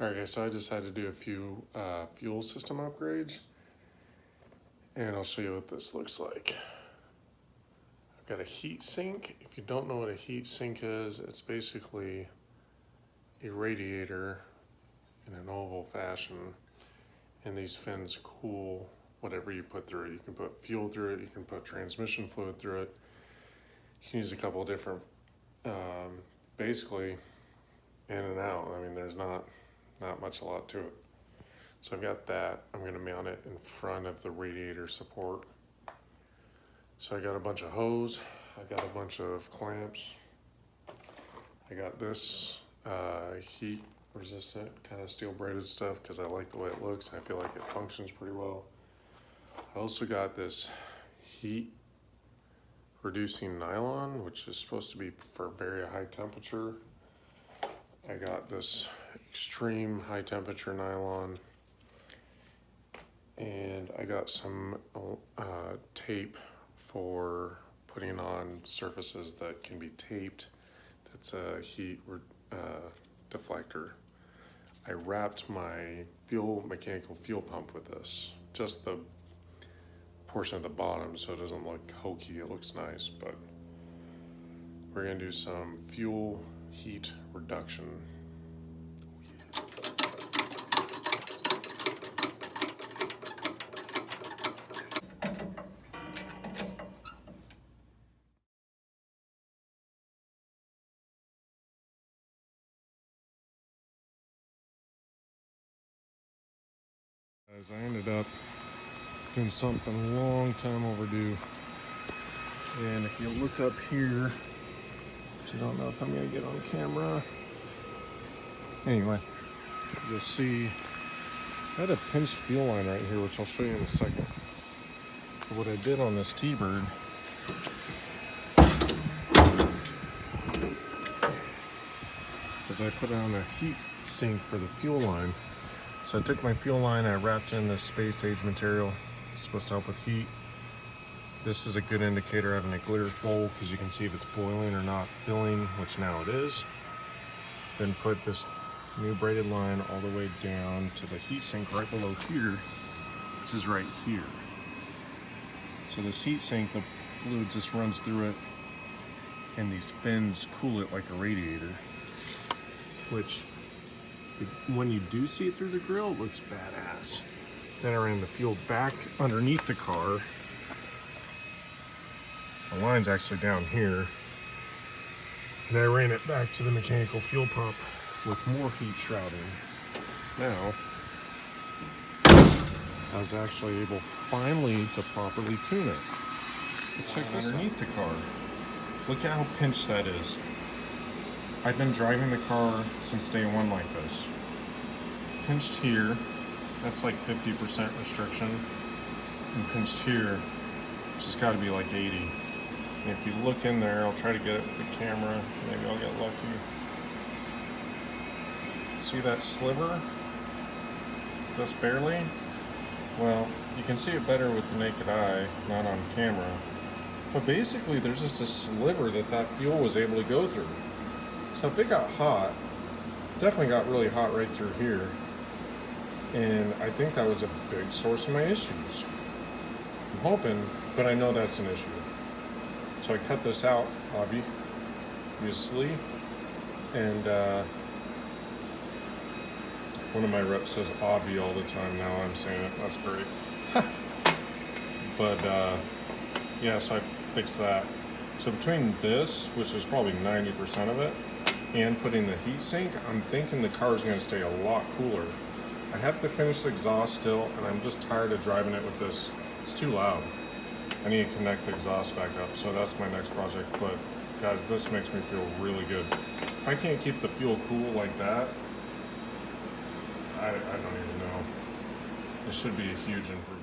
Alright guys, so I decided to do a few fuel system upgrades, and I'll show you what this looks like. I've got a heat sink. If you don't know what a heat sink is, it's basically a radiator in an oval fashion, and these fins cool whatever you put through it. You can put fuel through it, you can put transmission fluid through it. You can use a couple of different, basically in and out. I mean, there's not much a lot to it. So I've got that. I'm going to mount it in front of the radiator support. So I got a bunch of hose, I got a bunch of clamps, I got this heat resistant kind of steel braided stuff because I like the way it looks. I feel like it functions pretty well. I also got this heat reducing nylon, which is supposed to be for very high temperature. I got this extreme high temperature nylon, and I got some tape for putting on surfaces that can be taped. That's a heat deflector. I wrapped my mechanical fuel pump with this, just the portion at the bottom, so it doesn't look hokey. It looks nice, but we're gonna do some fuel heat reduction. As I ended up doing something a long time overdue, and if you look up here, which I don't know if I'm gonna get on camera, anyway, you'll see I had a pinched fuel line right here, which I'll show you in a second. So what I did on this T-Bird is I put on a heat sink for the fuel line. So I took my fuel line, I wrapped in this space age material. It's supposed to help with heat. This is a good indicator of an ecliptic bowl because you can see if it's boiling or not filling, which now it is. Then put this new braided line all the way down to the heat sink right below here, which is right here. So this heat sink, the fluid just runs through it, and these fins cool it like a radiator, which when you do see it through the grill, it looks badass. Then I ran the fuel back underneath the car. The line's actually down here. And I ran it back to the mechanical fuel pump with more heat shrouding. Now, I was actually able finally to properly tune it. Check this underneath the car. Look at how pinched that is. I've been driving the car since day one like this. Pinched here, that's like 50% restriction. And pinched here, which has got to be like 80. And if you look in there, I'll try to get it with the camera. Maybe I'll get lucky. See that sliver? Just barely? Well, you can see it better with the naked eye, not on camera. But basically, there's just a sliver that fuel was able to go through. So if it got hot, definitely got really hot right through here. And I think that was a big source of my issues. I'm hoping, but I know that's an issue. So I cut this out, obviously. And one of my reps says obvi all the time now. I'm saying it, that's great. But yeah, so I fixed that. So between this, which is probably 90% of it, and putting the heat sink, I'm thinking the car is going to stay a lot cooler. I have to finish the exhaust still, and I'm just tired of driving it with this. It's too loud. I need to connect the exhaust back up, so that's my next project. But guys, this makes me feel really good. If I can't keep the fuel cool like that, I don't even know. It should be a huge improvement.